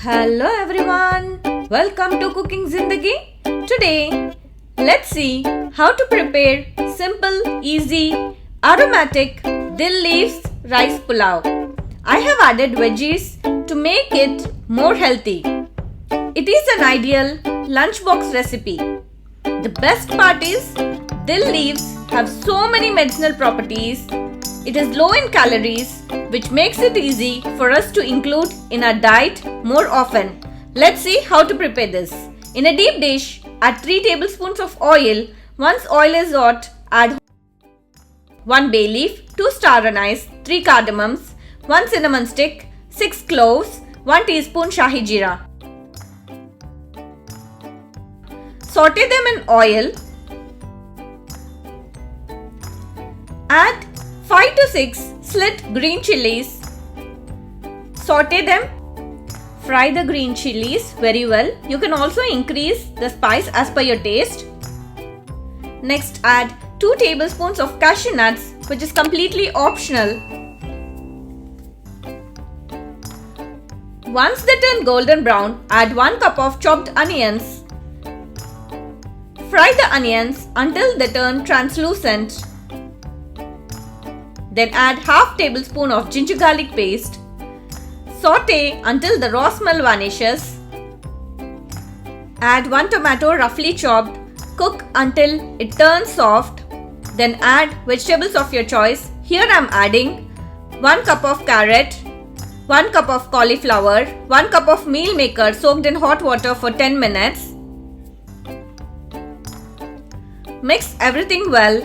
Hello everyone, welcome to Cooking Zindagi. Today, let's see how to prepare simple, easy, aromatic dill leaves rice pulao. I have added veggies to make it more healthy. It is an ideal lunchbox recipe. The best part is, dill leaves have so many medicinal properties. It is low in calories, which makes it easy for us to include in our diet more often. Let's see how to prepare this. In a deep dish, add 3 tablespoons of oil. Once oil is hot, add 1 bay leaf, 2 star anise, 3 cardamoms, 1 cinnamon stick, 6 cloves, 1 teaspoon Shashi jeera. Saute them in oil. Add 5 to 6 slit green chilies. Saute them. Fry the green chilies very well. You can also increase the spice as per your taste. Next, add 2 tablespoons of cashew nuts, which is completely optional. Once they turn golden brown, add 1 cup of chopped onions. Fry the onions until they turn translucent. Then add half tablespoon of ginger garlic paste. Saute until the raw smell vanishes. Add 1 tomato roughly chopped. Cook until it turns soft. Then add vegetables of your choice. Here I am adding 1 cup of carrot, 1 cup of cauliflower, 1 cup of meal maker soaked in hot water for 10 minutes. Mix everything well.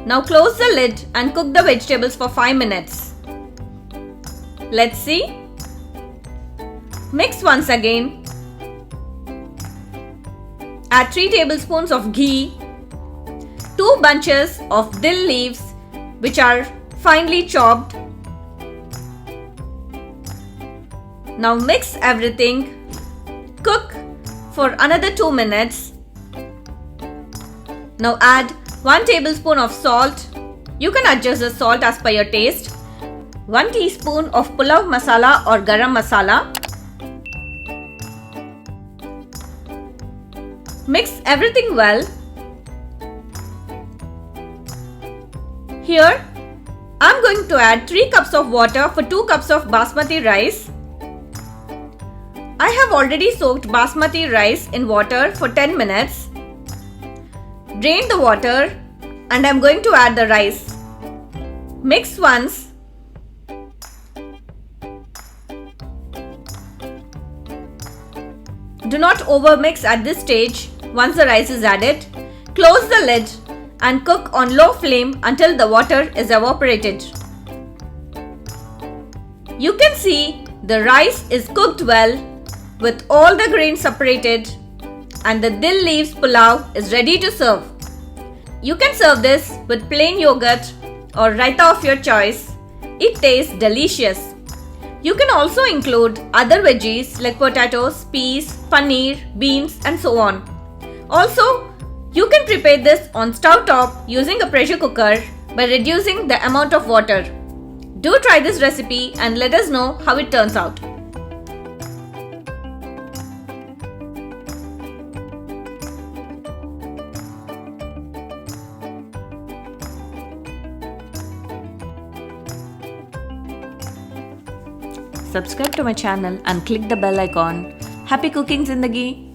Now close the lid and cook the vegetables for 5 minutes. Let's see. Mix once again. Add 3 tablespoons of ghee, 2 bunches of dill leaves which are finely chopped. Now mix everything. Cook for another 2 minutes. Now add 1 tablespoon of salt. You can adjust the salt as per your taste. 1 teaspoon of pulao masala or garam masala. Mix everything well. Here, I am going to add 3 cups of water for 2 cups of basmati rice. I have already soaked basmati rice in water for 10 minutes. Drain the water and I am going to add the rice. Mix once. Do not overmix at this stage. Once the rice is added, close the lid and cook on low flame until the water is evaporated. You can see the rice is cooked well with all the grains separated, and the dill leaves pulao is ready to serve. You can serve this with plain yogurt or raita of your choice. It tastes delicious. You can also include other veggies like potatoes, peas, paneer, beans and so on. Also, you can prepare this on stove top using a pressure cooker by reducing the amount of water. Do try this recipe and let us know how it turns out. Subscribe to my channel and click the bell icon. Happy cooking Zindagi!